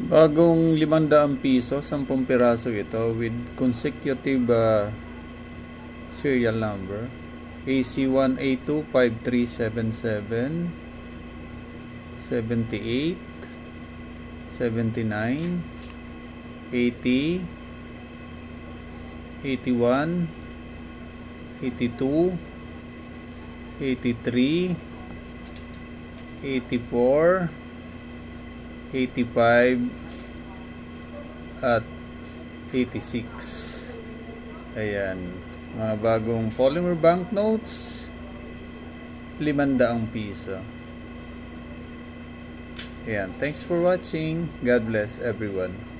Bagong 500 piso, 10 piraso ito with consecutive serial number AC1A25377 78 79 80 81 82 83 84 85 at 86. Ayan, mga bagong polymer banknotes, 500 piso. Ayan, thanks for watching. God bless everyone.